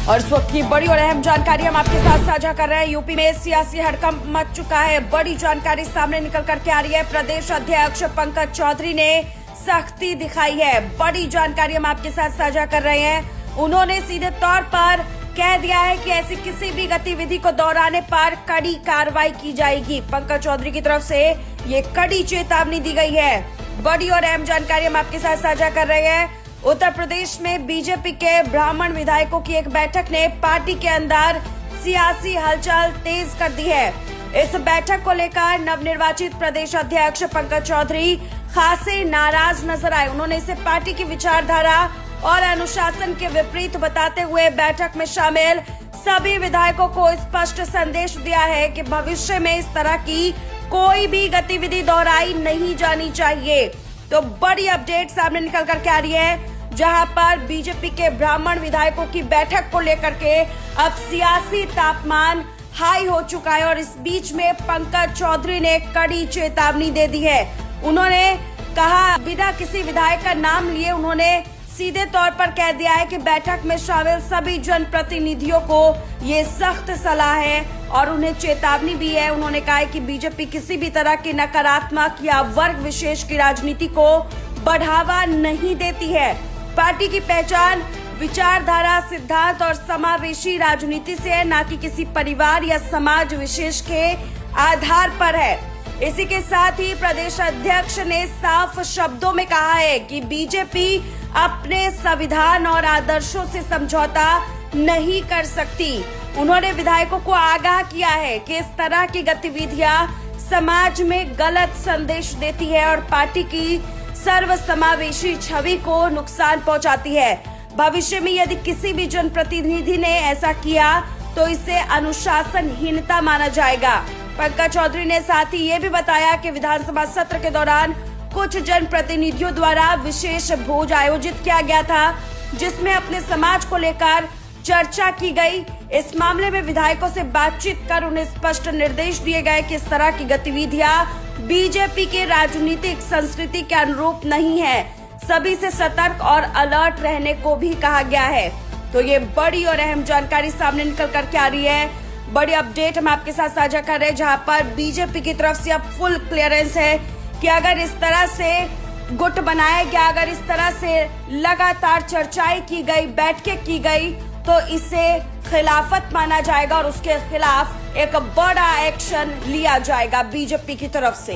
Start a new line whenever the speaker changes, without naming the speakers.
और इस वक्त की बड़ी और अहम जानकारी हम आपके साथ साझा कर रहे हैं। यूपी में सियासी हड़कंप मच चुका है। बड़ी जानकारी सामने निकल करके आ रही है। प्रदेश अध्यक्ष पंकज चौधरी ने सख्ती दिखाई है। बड़ी जानकारी हम आपके साथ साझा कर रहे हैं। उन्होंने सीधे तौर पर कह दिया है कि ऐसी किसी भी गतिविधि को दोहराने पर कड़ी कार्रवाई की जाएगी। पंकज चौधरी की तरफ से ये कड़ी चेतावनी दी गई है। बड़ी और अहम जानकारी हम आपके साथ साझा कर रहे हैं। उत्तर प्रदेश में बीजेपी के ब्राह्मण विधायकों की एक बैठक ने पार्टी के अंदर सियासी हलचल तेज कर दी है। इस बैठक को लेकर नवनिर्वाचित प्रदेश अध्यक्ष पंकज चौधरी खासे नाराज नजर आए। उन्होंने इसे पार्टी की विचारधारा और अनुशासन के विपरीत बताते हुए बैठक में शामिल सभी विधायकों को स्पष्ट संदेश दिया है कि भविष्य में इस तरह की कोई भी गतिविधि दोहराई नहीं जानी चाहिए। तो बड़ी अपडेट सामने निकल करके आ रही है, जहां पर बीजेपी के ब्राह्मण विधायकों की बैठक को लेकर के अब सियासी तापमान हाई हो चुका है। और इस बीच में पंकज चौधरी ने कड़ी चेतावनी दे दी है। उन्होंने कहा, बिना किसी विधायक का नाम लिए उन्होंने सीधे तौर पर कह दिया है कि बैठक में शामिल सभी जनप्रतिनिधियों को ये सख्त सलाह है और उन्हें चेतावनी भी है। उन्होंने कहा है कि बीजेपी किसी भी तरह की नकारात्मक या वर्ग विशेष की राजनीति को बढ़ावा नहीं देती है। पार्टी की पहचान विचारधारा, सिद्धांत और समावेशी राजनीति से है, न कि किसी परिवार या समाज विशेष के आधार पर है। इसी के साथ ही प्रदेश अध्यक्ष ने साफ शब्दों में कहा है कि बीजेपी अपने संविधान और आदर्शों से समझौता नहीं कर सकती। उन्होंने विधायकों को आगाह किया है कि इस तरह की गतिविधियां समाज में गलत संदेश देती है और पार्टी की सर्वसमावेशी छवि को नुकसान पहुंचाती है। भविष्य में यदि किसी भी जनप्रतिनिधि ने ऐसा किया तो इसे अनुशासनहीनता माना जाएगा। पंकज चौधरी ने साथ ही ये भी बताया कि विधानसभा सत्र के दौरान कुछ जनप्रतिनिधियों द्वारा विशेष भोज आयोजित किया गया था, जिसमें अपने समाज को लेकर चर्चा की गई। इस मामले में विधायकों से बातचीत कर उन्हें स्पष्ट निर्देश दिए गए कि इस तरह की गतिविधियां बीजेपी के राजनीतिक संस्कृति के अनुरूप नहीं है। सभी से सतर्क और अलर्ट रहने को भी कहा गया है। तो ये बड़ी और अहम जानकारी सामने निकल करके आ रही है। बड़ी अपडेट हम आपके साथ साझा कर रहे हैं, जहां पर बीजेपी की तरफ से अब फुल क्लियरेंस है कि अगर इस तरह से गुट बनाया गया, अगर इस तरह से लगातार चर्चाएं की गई, बैठकें की गई, तो इसे खिलाफत माना जाएगा और उसके खिलाफ एक बड़ा एक्शन लिया जाएगा बीजेपी की तरफ से।